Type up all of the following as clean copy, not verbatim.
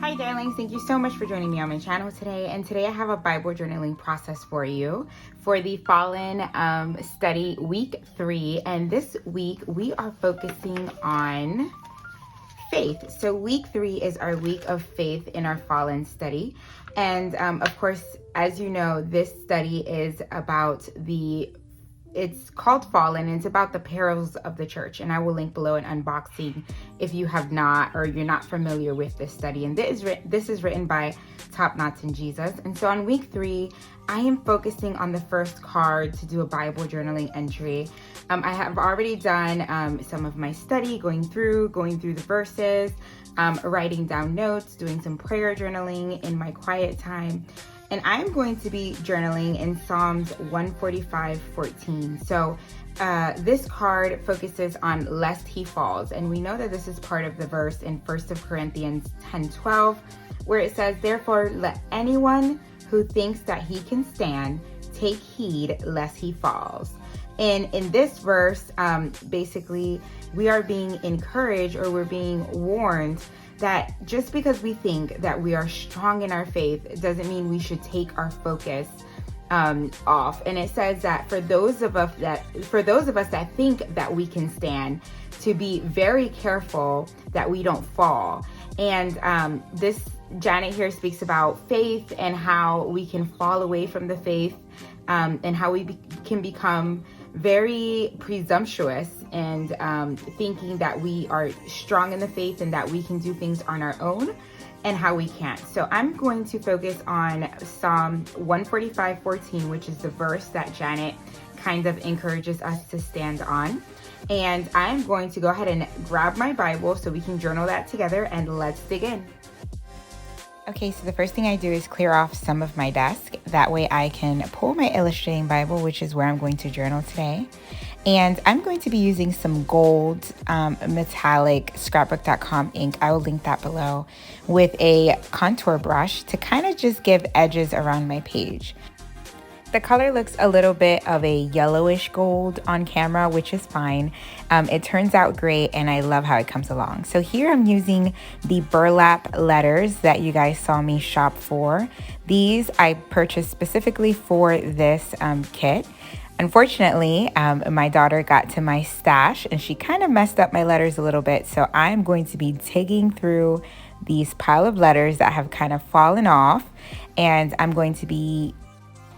Hi darlings, thank you so much for joining me on my channel today. And today I have a Bible journaling process for you for the Fallen study week 3. And this week we are focusing on faith. So week 3 is our week of faith in our Fallen study. And of course, as you know, this study is about it's called Fallen, and it's about the perils of the church. And I will link below an unboxing if you have not, or you're not familiar with this study. And this is written by Top Knots in Jesus. And so on week 3, I am focusing on the first card to do a Bible journaling entry. I have already done some of my study, going through the verses, writing down notes, doing some prayer journaling in my quiet time. And I'm going to be journaling in Psalms 145:14. So this card focuses on lest he falls. And we know that this is part of the verse in 1 Corinthians 10:12, where it says, "Therefore, let anyone who thinks that he can stand take heed lest he falls." And in this verse, basically, we are being encouraged, or we're being warned that just because we think that we are strong in our faith doesn't mean we should take our focus off. And it says that for those of us that think that we can stand, to be very careful that we don't fall. And this Janet here speaks about faith and how we can fall away from the faith, and how we can become very presumptuous and thinking that we are strong in the faith and that we can do things on our own, and how we can't. So I'm going to focus on Psalm 145:14, which is the verse that Janet kind of encourages us to stand on. And I'm going to go ahead and grab my Bible so we can journal that together, and let's dig in. Okay, so the first thing I do is clear off some of my desk. That way I can pull my illustrating Bible, which is where I'm going to journal today. And I'm going to be using some gold metallic scrapbook.com ink. I will link that below, with a contour brush to kind of just give edges around my page. The color looks a little bit of a yellowish gold on camera, which is fine. It turns out great, and I love how it comes along. So here I'm using the burlap letters that you guys saw me shop for. These I purchased specifically for this kit. Unfortunately, my daughter got to my stash and she kind of messed up my letters a little bit. So I'm going to be digging through these pile of letters that have kind of fallen off, and I'm going to be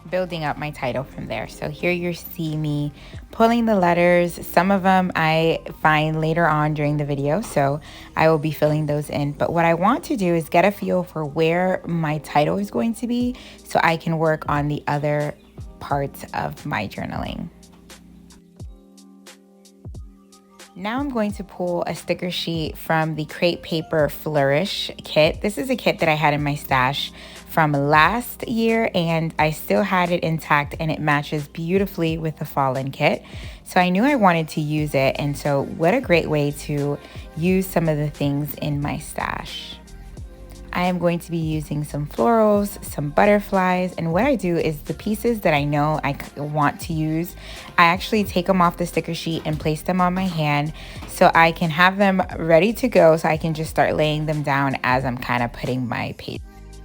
building up my title from there. So here you see me pulling the letters. Some of them I find later on during the video, so I will be filling those in. But what I want to do is get a feel for where my title is going to be, so I can work on the other parts of my journaling. Now I'm going to pull a sticker sheet from the Crate Paper Flourish kit. This is a kit that I had in my stash from last year, and I still had it intact, and it matches beautifully with the Fallen kit. So I knew I wanted to use it, and so what a great way to use some of the things in my stash. I am going to be using some florals, some butterflies, and what I do is the pieces that I know I want to use, I actually take them off the sticker sheet and place them on my hand so I can have them ready to go, so I can just start laying them down as I'm kind of putting my page.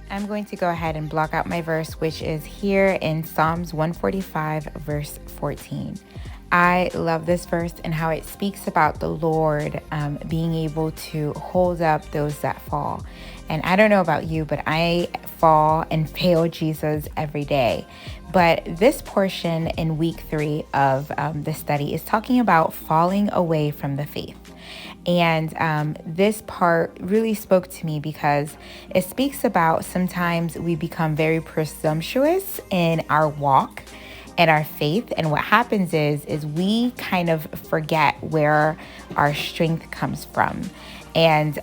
I'm going to go ahead and block out my verse, which is here in Psalms 145 verse 14. I love this verse and how it speaks about the Lord being able to hold up those that fall. And I don't know about you, but I fall and fail Jesus every day. But this portion in week 3 of the study is talking about falling away from the faith. And this part really spoke to me because it speaks about sometimes we become very presumptuous in our walk and our faith, and what happens is we kind of forget where our strength comes from, and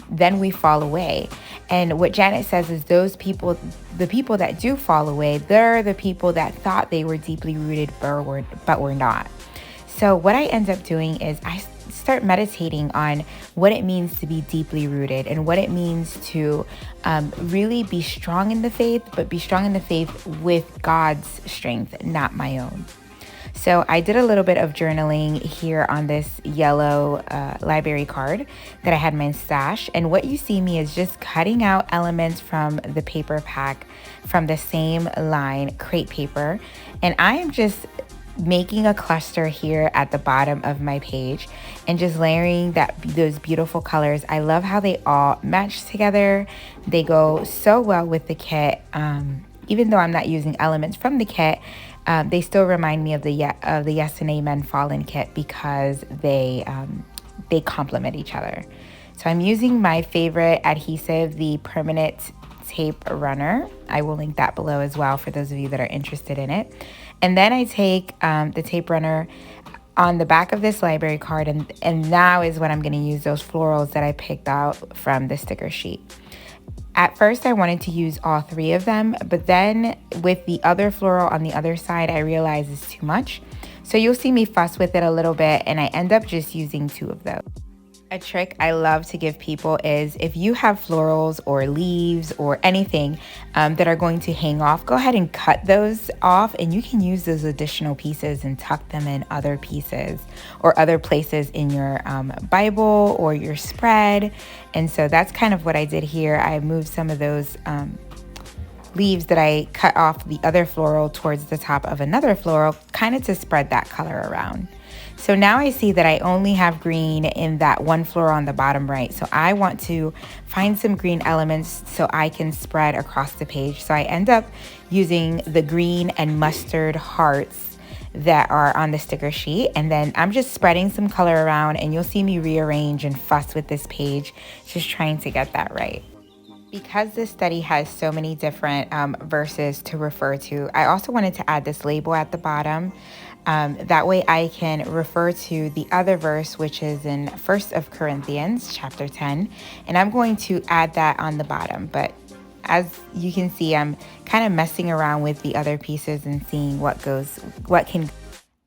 then we fall away. And what Janet says is those people, the people that do fall away, they're the people that thought they were deeply rooted but were not. So what I end up doing is I start meditating on what it means to be deeply rooted and what it means to really be strong in the faith, but be strong in the faith with God's strength, not my own. So I did a little bit of journaling here on this yellow library card that I had in my stash. And what you see me is just cutting out elements from the paper pack from the same line, crepe paper. And I am just making a cluster here at the bottom of my page and just layering those beautiful colors. I love how they all match together. They go so well with the kit. Even though I'm not using elements from the kit, they still remind me of the Yes and Amen Fallen kit because they complement each other. So I'm using my favorite adhesive, the permanent tape runner. I will link that below as well for those of you that are interested in it. And then I take the tape runner on the back of this library card, and now is when I'm going to use those florals that I picked out from the sticker sheet. At first, I wanted to use all 3 of them, but then with the other floral on the other side, I realized it's too much. So you'll see me fuss with it a little bit, and I end up just using 2 of those. A trick I love to give people is if you have florals or leaves or anything that are going to hang off, go ahead and cut those off, and you can use those additional pieces and tuck them in other pieces or other places in your Bible or your spread. And so that's kind of what I did here. I moved some of those leaves that I cut off the other floral towards the top of another floral, kind of to spread that color around. So now I see that I only have green in that one floral on the bottom right. So I want to find some green elements so I can spread across the page. So I end up using the green and mustard hearts that are on the sticker sheet. And then I'm just spreading some color around, and you'll see me rearrange and fuss with this page, just trying to get that right. Because this study has so many different verses to refer to, I also wanted to add this label at the bottom. That way I can refer to the other verse, which is in 1 of Corinthians chapter 10. And I'm going to add that on the bottom. But as you can see, I'm kind of messing around with the other pieces and seeing what can.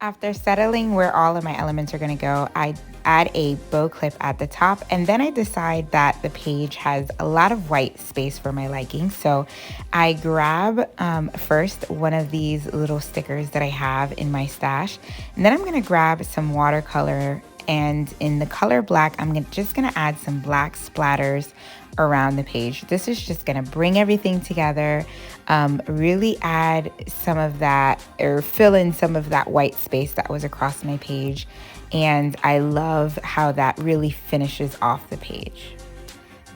After settling where all of my elements are going to go, I add a bow clip at the top, and then I decide that the page has a lot of white space for my liking. So I grab first one of these little stickers that I have in my stash, and then I'm going to grab some watercolor, and in the color black, I'm just going to add some black splatters around the page. This is just going to bring everything together, really add some of that, or fill in some of that white space that was across my page. And I love how that really finishes off the page.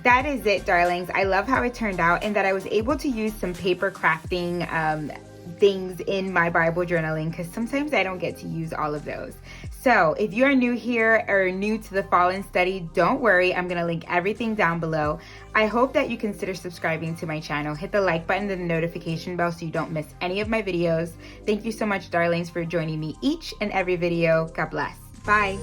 That is it, darlings. I love how it turned out, and that I was able to use some paper crafting things in my Bible journaling, because sometimes I don't get to use all of those. So if you are new here or new to the Fallen study, don't worry. I'm going to link everything down below. I hope that you consider subscribing to my channel. Hit the like button and the notification bell so you don't miss any of my videos. Thank you so much, darlings, for joining me each and every video. God bless. Bye.